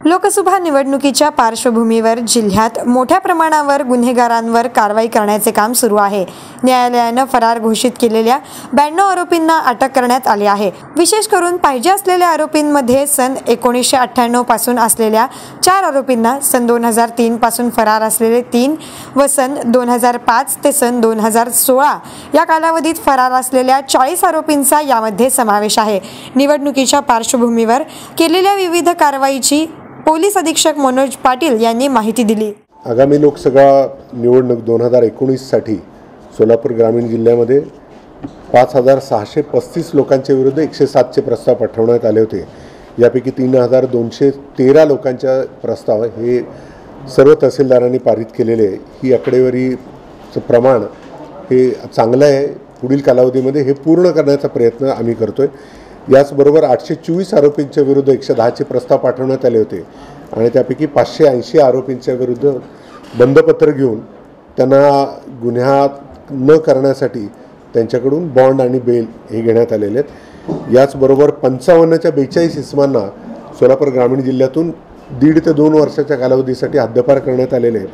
लोकसभा निवडणुकीच्या पार्श्वभूमीवर जिल्ह्यात मोठ्या प्रमाणावर गुन्हेगारांवर कारवाई करण्याचे काम सुरू आहे। न्यायालयाने फरार घोषित केलेल्या 92 आरोपींना अटक करण्यात आली आहे। विशेष करून पाहिजे असलेल्या आरोपींमध्ये सन 1998 पासून असलेल्या 4 आरोपींना, सन 2003 पासून फरार असलेले 3 व सन 2005 ते सन 2016 या कालावधीत फरार असलेल्या 40 आरोपींचा यामध्ये समावेश आहे। निवडणुकीच्या पार्श्वभूमीवर केलेल्या विविध कारवाईची पोलीस अधीक्षक मनोज पाटील यांनी माहिती दिली। आगामी लोकसभा निवडणूक 2019 साठी सोलापूर ग्रामीण जिल्ह्यामध्ये 5635 लोकांच्या विरुद्ध 107 चे प्रस्ताव पाठवण्यात आले होते। यापैकी 3213 लोकांच्या प्रस्ताव हे सर्व तहसीलदारांनी पारित केलेले। ही आकडेवारीचं प्रमाण हे चांगलं आहे। पुढील कालावधीमध्ये हे पूर्ण करण्याचा प्रयत्न आम्ही करतोय। याचबरोबर 824 आरोपींच्या विरुद्ध 110 चे प्रस्ताव पाठवण्यात आले होते आणि त्यापैकी 580 आरोपींच्या विरुद्ध बंधपत्र घेऊन त्यांना गुन्हा न करण्यासाठी त्यांच्याकडून बॉन्ड आणि बेल हे घेण्यात आलेले आहेत। याचबरोबर 55 च्या 42 इसमांना सोलापूर ग्रामीण जिल्ह्यातून 1.5 ते 2 वर्षाच्या कालावधीसाठी हद्दपार करण्यात आलेले आहे।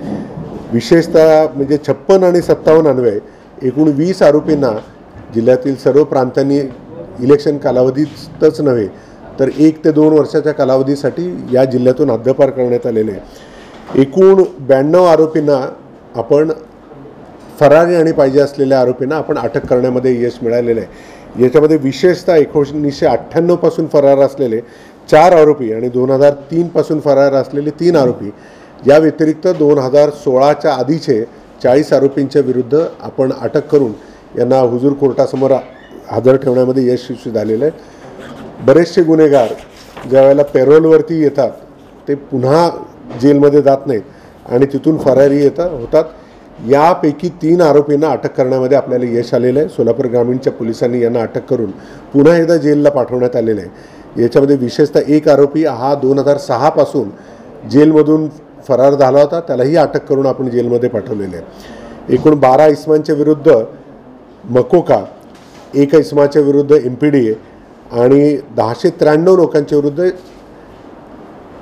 विशेषतः म्हणजे 56 आणि 57 अन्वये एकूण 20 आरोपींना जिल्ह्यातील सर्व प्रांतांनी इलेक्शन कालावधीतच नव्हे तर 1 ते 2 वर्षाच्या कालावधीसाठी या जिल्ह्यातून हद्दपार करण्यात आलेले आहे। एकूण 92 आरोपींना आपण फरारी आणि पाहिजे असलेल्या आरोपींना आपण अटक करण्यामध्ये यश मिळालेलं आहे। याच्यामध्ये विशेषतः 1998 पासून फरार असलेले 4 आरोपी आणि 2003 पासून फरार असलेले 3 आरोपी, या व्यतिरिक्त 2016च्या आधीचे 40 आरोपींच्या विरुद्ध आपण अटक करून यांना हुजूर कोर्टासमोर हजर ठेवण्यामध्ये यशस्वी झालेलं आहे। बरेचसे गुन्हेगार ज्या वेळेला पॅरोलवरती येतात ते पुन्हा जेलमध्ये जात नाहीत आणि तिथून फरारी होतात। यापैकी 3 आरोपींना अटक करण्यामध्ये आपल्याला यश आलेलं आहे। सोलापूर ग्रामीणच्या पोलिसांनी यांना अटक करून पुन्हा एकदा जेलला पाठवण्यात आलेलं आहे। याच्यामध्ये विशेषतः एक आरोपी हा 2006 पासून जेलमधून फरार झाला होता, त्यालाही अटक करून आपण जेलमध्ये पाठवलेले आहे। एकूण 12 इसमांच्या विरुद्ध मकोका, 1 इसमाच्या विरुद्ध MPDA आणि 1093 लोकांच्या विरुद्ध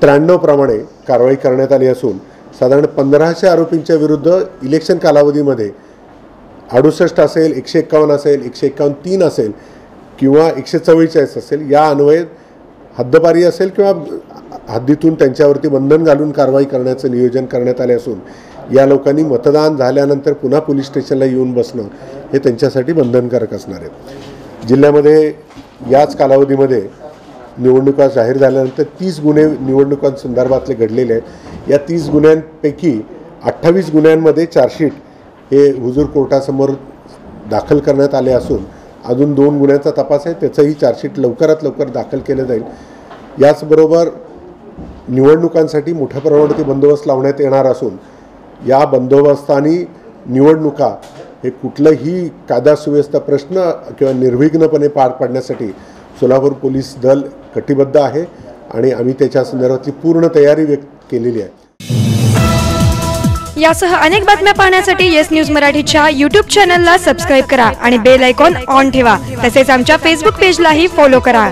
93 प्रमाणे कारवाई करण्यात आली असून साधारण 1500 आरोपींच्या विरुद्ध इलेक्शन कालावधीमध्ये 68 असेल, 151 असेल, 151(3) असेल किंवा 144 असेल या अन्वये हद्दपारी असेल किंवा हद्दीतून त्यांच्यावरती बंधन घालून कारवाई करण्याचं नियोजन करण्यात आले असून या लोकांनी मतदान झाल्यानंतर पुन्हा पोलीस स्टेशनला येऊन बसणं हे त्यांच्यासाठी बंधनकारक असणार आहे। जिल्ह्यामध्ये याच कालावधीमध्ये निवडणुका जाहीर झाल्यानंतर 30 गुन्हे निवडणुकांसंदर्भातले घडलेले आहेत। या 30 गुन्ह्यांपैकी 28 गुन्ह्यांमध्ये चार्जशीट हे हुजूर कोर्टासमोर दाखल करण्यात आले असून अजून 2 गुन्ह्यांचा तपास आहे, त्याचंही चार्जशीट लवकरात लवकर दाखल केलं जाईल। याचबरोबर निवडणुकांसाठी मोठ्या प्रमाणात बंदोबस्त लावण्यात येणार असून या बंदोबस्ताने निवडणुका हे कुठलंही कायदा सुव्यवस्था प्रश्न किंवा निर्विघ्नपणे पार पाडण्यासाठी सोलापूर पोलीस दल कटिबद्ध आहे आणि आम्ही त्याच्या संदर्भातली पूर्ण तयारी व्यक्त केलेली आहे। यासह अनेक बातम्या पाहण्यासाठी येस न्यूज मराठीच्या YouTube चॅनलला सबस्क्राइब करा आणि बेल आयकॉन ऑन ठेवा। तसेच आमच्या Facebook पेजलाही फॉलो करा।